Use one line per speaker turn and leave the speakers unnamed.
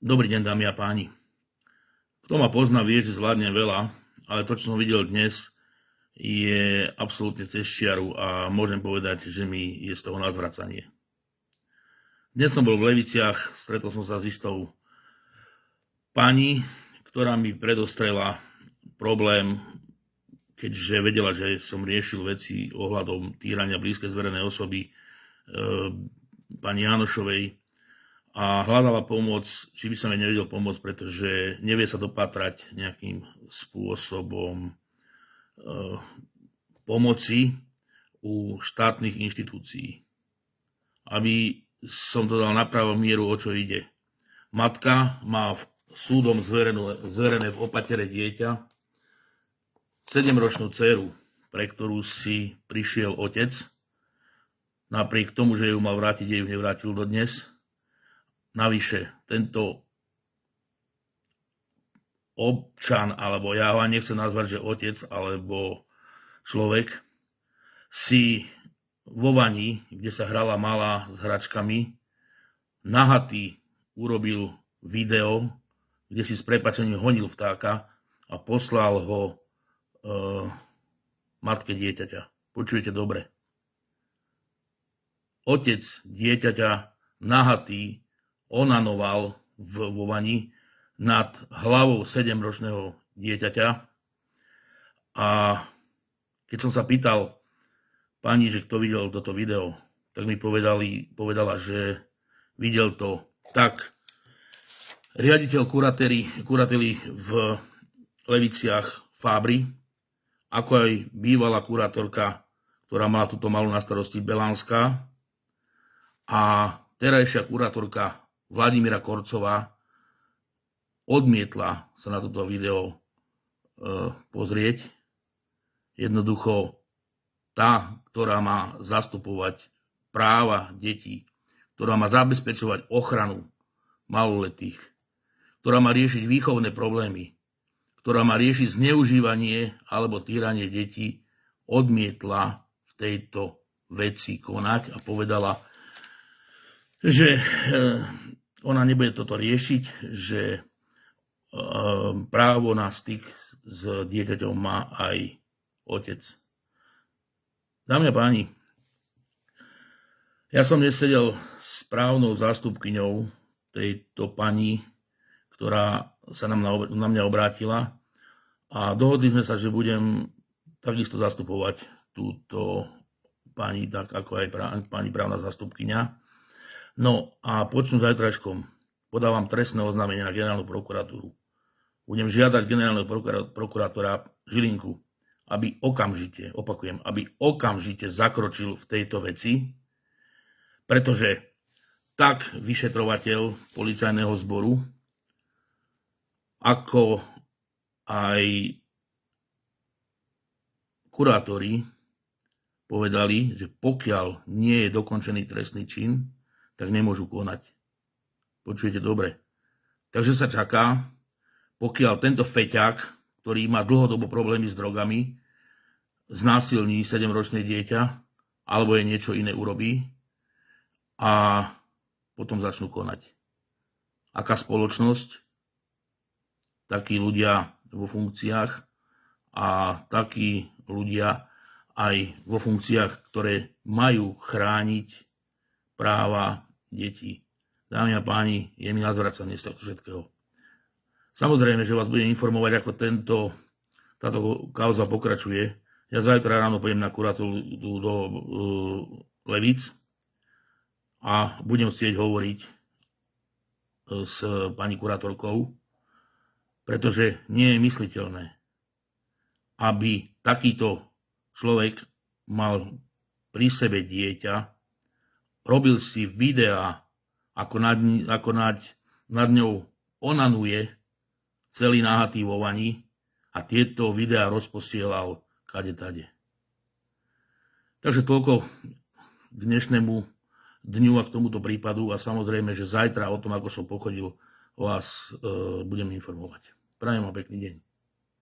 Dobrý deň, dámy a páni. Kto ma pozná, vie, že zvládnem veľa, ale to, čo som videl dnes, je absolútne cez čiaru a môžem povedať, že mi je z toho na zvracanie. Dnes som bol v Leviciach, stretol som sa s istou pani, ktorá mi predostrela problém, keďže vedela, že som riešil veci ohľadom týrania blízkej zverenej osoby pani Jánošovej a hľadala pomoc, či by som jej nevedel pomôcť, pretože nevie sa dopatrať nejakým spôsobom pomoci u štátnych inštitúcií. Aby som to dal na pravú mieru, o čo ide. Matka má súdom zverené v opatere dieťa, 7-ročnú dceru, pre ktorú si prišiel otec. Napriek tomu, že ju mal vrátiť, jej ju nevrátil dodnes. Navyše, tento občan, alebo ja ho ani nechcem nazvať, že otec, alebo človek, si vo vani, kde sa hrala malá s hračkami, nahatý urobil video, kde si s prepáčením honil vtáka a poslal ho matke dieťaťa. Počujete dobre. Otec dieťaťa nahatý onanoval vo vani nad hlavou 7-ročného dieťaťa. A keď som sa pýtal pani, že kto videl toto video, tak mi povedala, že videl to tak riaditeľ kurately v Leviciach Fábry, ako aj bývalá kurátorka, ktorá mala túto malú na starosti, Belánska, a terajšia kurátorka Vladimíra Korcová odmietla sa na toto video pozrieť. Jednoducho tá, ktorá má zastupovať práva detí, ktorá má zabezpečovať ochranu maloletých, ktorá má riešiť výchovné problémy, ktorá má riešiť zneužívanie alebo týranie detí, odmietla v tejto veci konať a povedala, že ona nebude toto riešiť, že právo na styk s dieťaťom má aj otec. Dámy a páni, ja som dnes sedel s právnou zástupkyňou tejto pani, ktorá sa na mňa obrátila, a dohodli sme sa, že budem takisto zastupovať túto pani, tak ako aj pani právna zástupkyňa. No a počnú zajtrajškom. Podávam trestné oznámenie na generálnu prokuratúru. Budem žiadať generálneho prokurátora Žilinku, aby okamžite zakročil v tejto veci, pretože tak vyšetrovateľ policajného zboru, ako aj kurátori povedali, že pokiaľ nie je dokončený trestný čin, tak nemôžu konať. Počujete dobre. Takže sa čaká, pokiaľ tento feťák, ktorý má dlhodobo problémy s drogami, znásilní 7-ročné dieťa, alebo je niečo iné urobí, a potom začnú konať. Aká spoločnosť, takí ľudia vo funkciách a takí ľudia aj vo funkciách, ktoré majú chrániť práva detí. Dámy a páni, je mi na zvracanie z tohto všetkého. Samozrejme, že vás budem informovať, ako táto kauza pokračuje. Ja zajtra ráno pôjdem na kuratúru do Levíc a budem chcieť hovoriť s pani kurátorkou, pretože nie je mysliteľné, aby takýto človek mal pri sebe dieťa, robil si videá, ako nad ňou onanuje, celý nahatý vo vani, a tieto videá rozposielal kadetade. Takže toľko k dnešnému dňu a k tomuto prípadu, a samozrejme, že zajtra o tom, ako som pochodil, vás budem informovať. Prajem vám pekný deň.